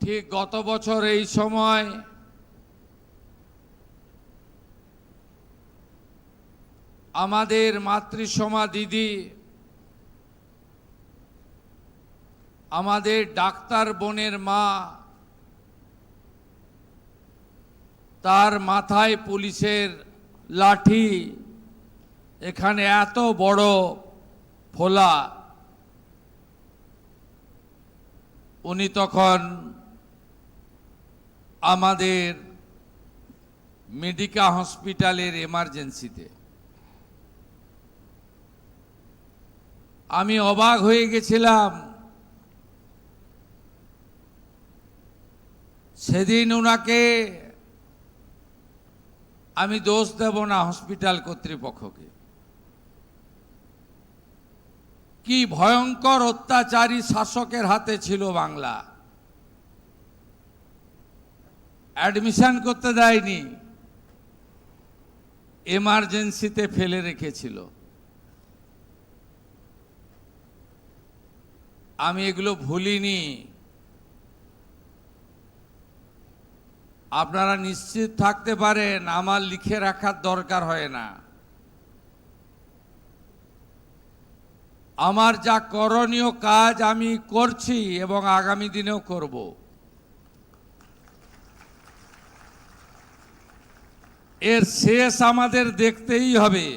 ঠিক গত বছর এই সময় আমাদের মাতৃসমা দিদি, আমাদের ডাক্তার বোনের মা, তার মাথায় পুলিশের লাঠি, এখানে এত বড় ফোলা, উনি তখন আমাদের মেডিকা হসপিটালের এমার্জেন্সিতে। আমি অবাক হয়ে গেছিলাম। সেদিন ওনাকে আমি দোষ দেব না হসপিটাল কর্তৃপক্ষকে। কি ভয়ঙ্কর অত্যাচারী শাসকের হাতে ছিল বাংলা। অ্যাডমিশন করতে দেয়নি, এমার্জেন্সিতে ফেলে রেখেছিল। আমি এগুলো ভুলিনি। আপনারা নিশ্চিত থাকতে পারেন, আমার লিখে রাখার দরকার হয় না। আমার যা করণীয় কাজ আমি করছি এবং আগামী দিনেও করব। এর শেষ আমাদের দেখতেই হবে।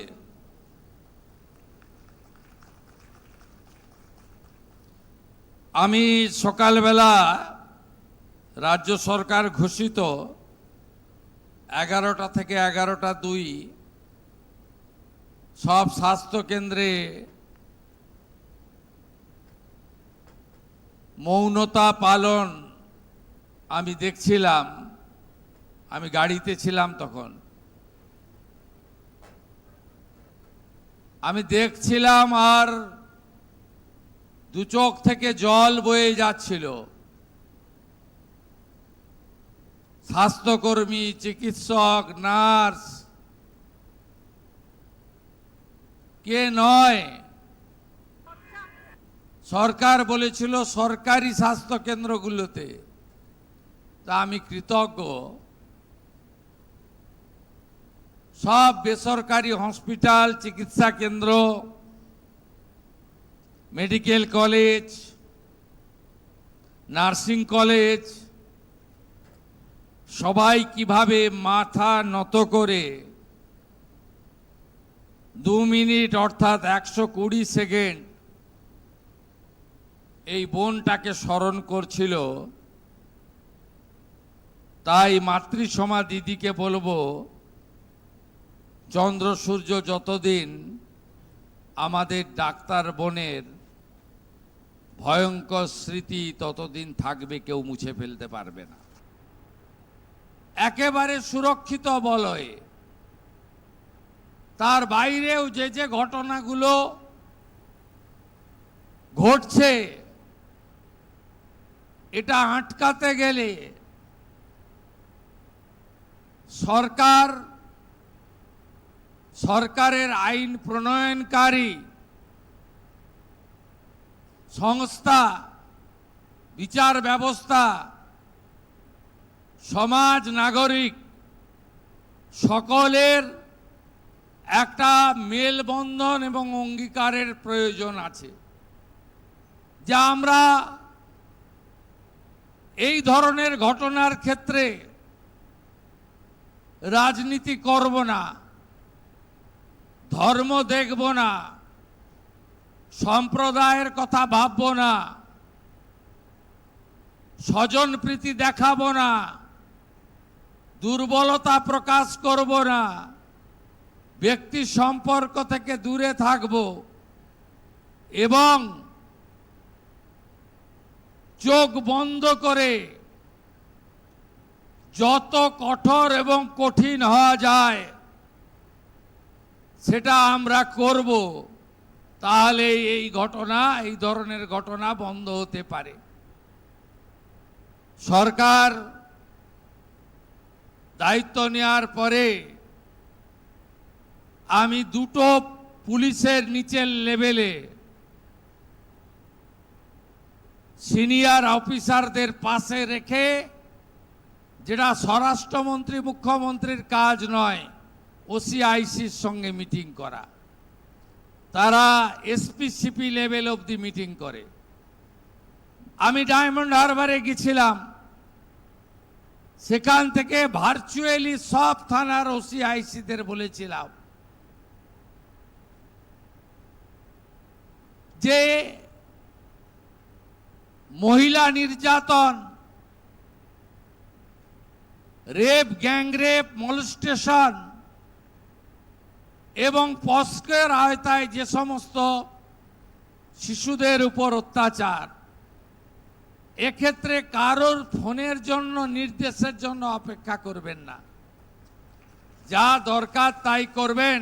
আমি সকালবেলা রাজ্য সরকার ঘোষিত 11টা থেকে 11টা 2 সব স্বাস্থ্যকেন্দ্রে মৌনতা পালন আমি দেখছিলাম। আমি গাড়িতে ছিলাম তখন। আমি দেখছিলাম আর দু চোখ থেকে জল বয়ে যাচ্ছিল। স্বাস্থ্যকর্মী, চিকিৎসক, নার্স, কে নয়। সরকার বলেছিল সরকারি স্বাস্থ্য কেন্দ্রগুলোতে, তা আমি কৃতজ্ঞ। সব বেসরকারি হসপিটাল, চিকিৎসা কেন্দ্র, মেডিকেল কলেজ, নার্সিং কলেজ, সবাই কিভাবে মাথা নত করে 2 মিনিট অর্থাৎ 120 সেকেন্ড এই বোনটাকে স্মরণ করছিল। তাই মাতৃসমা দিদিকে বলবো, চন্দ্র সূর্য যতদিন আমাদের ডাক্তার বোনের ভয়ঙ্কর স্মৃতি ততদিন থাকবে, কেউ মুছে ফেলতে পারবে না। একেবারে সুরক্ষিত বলয়ে, তার বাইরেও যে যে ঘটনাগুলো ঘটছে, এটা আটকাতে গেলে সরকারের আইন প্রণয়নকারী সংস্থা, বিচার ব্যবস্থা, সমাজ, নাগরিক সকলের একটা মেলবন্ধন এবং অঙ্গীকারের প্রয়োজন আছে। যা আমরা এই ধরনের ঘটনার ক্ষেত্রে রাজনীতি করব না, ধর্ম দেখব না, সম্প্রদায়ের কথা ভাবব না, স্বজনপ্রীতি দেখাবো না, দুর্বলতা প্রকাশ করব না, ব্যক্তি সম্পর্ক থেকে দূরে থাকব এবং চোখ বন্ধ করে যত কঠোর এবং কঠিন হওয়া যায় সেটা আমরা করব। তাহলে এই ধরনের ঘটনা বন্ধ হতে পারে। সরকার দায়িত্ব নেওয়ার পরে আমি দুটো পুলিশের নিচের লেভেলে সিনিয়র অফিসারদের পাশে রেখে, যেটা স্বরাষ্ট্রমন্ত্রী মুখ্যমন্ত্রীর কাজ নয়, ওসিআইসির সঙ্গে মিটিং করা। তারা এসপিসিপি লেভেল অবধি মিটিং করে। আমি ডায়মন্ড হারবারে গেছিলাম, সেখান থেকে ভার্চুয়ালি সব থানার ওসিআইসিদের বলেছিলাম যে মহিলা নির্যাতন, রেপ, গ্যাংরেপ, মলস্টেশন এবং পস্কের আওতায় যে সমস্ত শিশুদের উপর অত্যাচার, এক্ষেত্রে কারোর ফোনের জন্য, নির্দেশের জন্য অপেক্ষা করবেন না। যা দরকার তাই করবেন,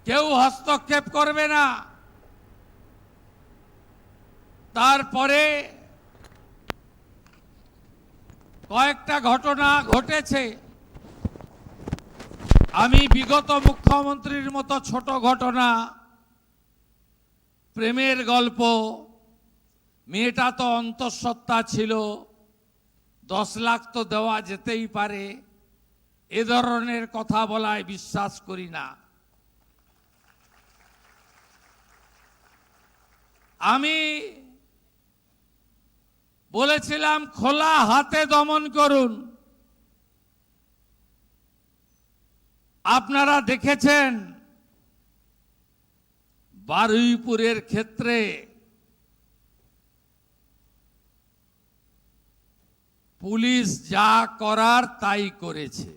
কেউ হস্তক্ষেপ করবে না। তারপরে কয়েকটা ঘটনা ঘটেছে। আমি বিগত মুখ্যমন্ত্রীর মতো ছোট ঘটনা, প্রেমের গল্প, মেয়েটা তো অন্তঃসত্ত্বা ছিল, 10 লাখ তো দেওয়া যেতেই পারে, এ ধরনের কথা বলায় বিশ্বাস করি না। আমি বলেছিলাম খোলা হাতে দমন করুন। আপনারা দেখেছেন বারুইপুরের ক্ষেত্রে পুলিশ যা করার তাই করেছে।